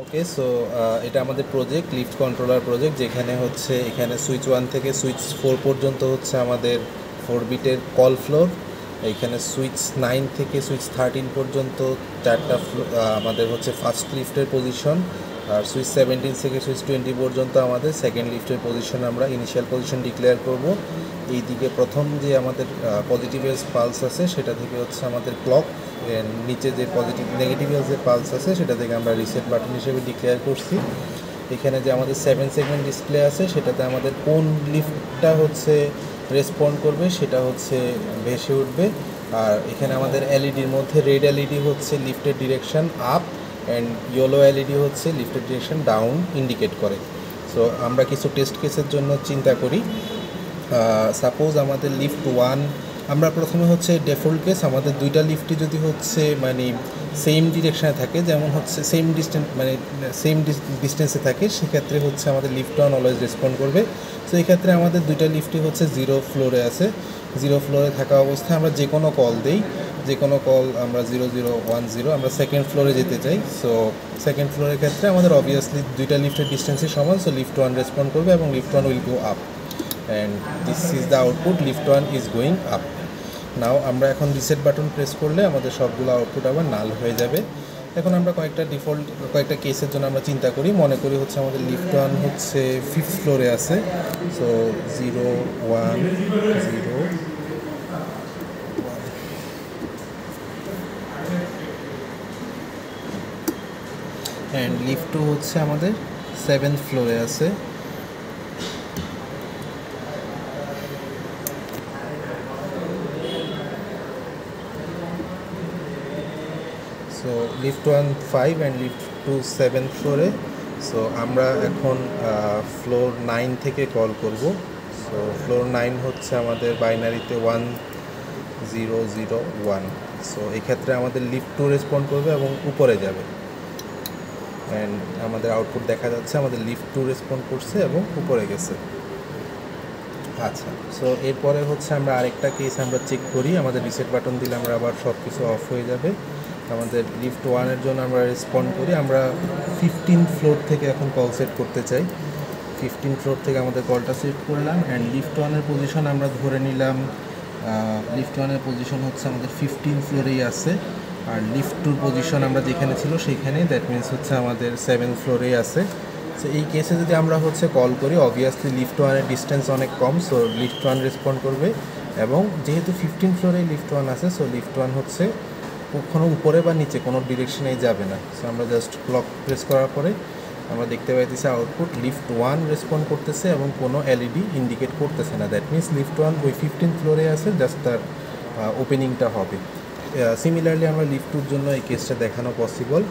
ওকে, so এটা আমাদের project lift controller project, যেখানে হচ্ছে এখানে সুইচ 1 থেকে সুইচ 4 পর্যন্ত হচ্ছে আমাদের 4 বিটের কল ফ্লোর। এইখানে সুইচ 9 থেকে সুইচ 13 পর্যন্ত চারটা আমাদের হচ্ছে ফার্স্ট লিফটের পজিশন, আর সুইচ 17 থেকে সুইচ 20 পর্যন্ত আমাদের সেকেন্ড লিফটের পজিশন, আমরা ইনিশিয়াল পজিশন ডিক্লেয়ার করব। এই দিকে প্রথম যে আমাদের পজিটিভ এজ পালস আছে সেটা থেকে হচ্ছে আমাদের ক্লক, নিচে যে পজিটিভ নেগেটিভ যে পালস আছে সেটা থেকে আমরা রিসেট বাটন হিসেবে ডিক্লেয়ার করছি। এখানে যে আমাদের 7 সেগমেন্ট ডিসপ্লে আছে সেটাতে আমাদের কোন লিফটটা হচ্ছে রেসপন্ড করবে সেটা হচ্ছে ভেসে উঠবে। আর এখানে আমাদের এলইডির মধ্যে রেড এলইডি হচ্ছে লিফটের direction up and yellow LED হচ্ছে লিফটের ডিরেকশন ডাউন ইন্ডিকেট করে। সো আমরা কিছু টেস্ট কেসের জন্য চিন্তা করি। সাপোজ আমাদের লিফট 1, আমরা প্রথমে হচ্ছে ডিফল্ট কেস আমাদের দুইটা লিফটই যদি হচ্ছে মানে সেম ডিরেকশানে থাকে, যেমন হচ্ছে সেম ডিস্টেন্সে থাকে, সেক্ষেত্রে হচ্ছে আমাদের লিফট 1 অলওয়েজ রেসপন্ড করবে। সো এই ক্ষেত্রে আমাদের দুইটা লিফটই হচ্ছে 0 ফ্লোরে আছে। 0 ফ্লোরে থাকা অবস্থায় আমরা যে কোনো কল দিই, যে কোনো কল আমরা 0010, আমরা সেকেন্ড ফ্লোরে যেতে চাই। সো সেকেন্ড ফ্লোরের ক্ষেত্রে আমাদের অবভিয়াসলি দুইটা লিফটের ডিস্টেন্সই সমান, সো লিফট 1 রেসপন্ড করবে এবং lift 1 will go up, and this is the output, lift 1 is going up. নাও আমরা এখন রিসেট বাটন প্রেস করলে আমাদের সবগুলো আউটপুট আবার নাল হয়ে যাবে। এখন আমরা কয়েকটা কেসের জন্য আমরা চিন্তা করি। মনে করি হচ্ছে আমাদের লিফট 1 হচ্ছে 5th ফ্লোরে আছে। সো 0 1 0 অ্যান্ড লিফট 2 হচ্ছে আমাদের 7th ফ্লোরে আছে। So lift 1 5 and lift 2 7th ফ্লোরে। সো আমরা এখন ফ্লোর 9 থেকে কল করব। সো ফ্লোর 9 হচ্ছে আমাদের বাইনারিতে 1 0 0 1। সো এক্ষেত্রে আমাদের লিফট 2 রেসপন্ড করবে এবং উপরে যাবে, অ্যান্ড আমাদের আউটপুট দেখা যাচ্ছে আমাদের লিফট 2 রেসপন্ড করছে এবং উপরে গেছে। আচ্ছা, সো এরপরে হচ্ছে আমরা আরেকটা কেস আমরা চেক করি। আমাদের রিসেট বাটন দিলে আমরা আবার সব কিছু অফ হয়ে যাবে। আমাদের লিফট 1-এর জন্য আমরা রেসপন্ড করি। আমরা 15th ফ্লোর থেকে এখন কল সেট করতে চাই। 15th ফ্লোর থেকে আমাদের কলটা সেট করলাম, অ্যান্ড লিফট 1-এর পজিশন আমরা ধরে নিলাম। লিফট 1-এর পজিশন হচ্ছে আমাদের 15th ফ্লোরেই আছে, আর লিফট 2-র পজিশন আমরা যেখানে ছিল সেইখানেই, দ্যাট মিনস হচ্ছে আমাদের 7th ফ্লোরেই আছে। সো এই কেসে যদি আমরা হচ্ছে কল করি, অবভিয়াসলি লিফট 1-এর ডিস্টেন্স অনেক কম, সো লিফট 1 রেসপন্ড করবে। এবং যেহেতু 15th ফ্লোরেই লিফট 1 আছে, সো লিফট 1 হচ্ছে কখনো উপরে বা নিচে কোনো ডিরেকশনেই যাবে না। সো আমরা জাস্ট ক্লক প্রেস করার পরে আমরা দেখতে পাইতেছি আউটপুট লিফট 1 রেসপন্ড করতেছে এবং কোনো এলইডি ইন্ডিকেট করতেছে না। দ্যাট মিনস লিফট 1 ওই 15th ফ্লোরে আছে, জাস্ট তার ওপেনিংটা হবে। সিমিলারলি আমরা লিফট 2-র জন্য এই কেসটা দেখানো পসিবল।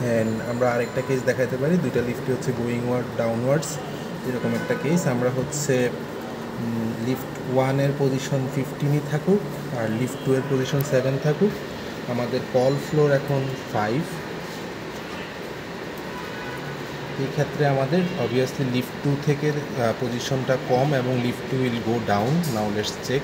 অ্যান্ড আমরা আরেকটা কেস দেখাতে পারি, দুইটা লিফটই হচ্ছে গোয়িং ডাউনওয়ার্ডস, এরকম একটা কেস। আমরা হচ্ছে লিফট 1-এর পজিশন 15ই থাকুক আর লিফট 2-এর পজিশন 7 থাকুক। আমাদের কল ফ্লোর এখন 5। এই ক্ষেত্রে আমাদের অবভিয়াসলি লিফট 2 থেকে পজিশনটা কম এবং lift 2 will go down. Now let's check.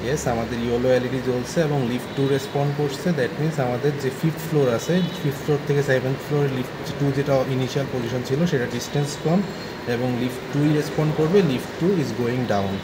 Yes, আমাদের ইয়েলো এলইডি জ্বলছে এবং লিফট 2 রেসপন্ড করছে। দ্যাট মিনস আমাদের যে 5th ফ্লোর আছে, 5th ফ্লোর থেকে 7th ফ্লোরে লিফট 2 যেটা ইনিশিয়াল পজিশন ছিল সেটা ডিস্টেন্স কম এবং লিফট 2ই রেসপন্ড করবে, লিফট 2 ইজ গোয়িং ডাউন।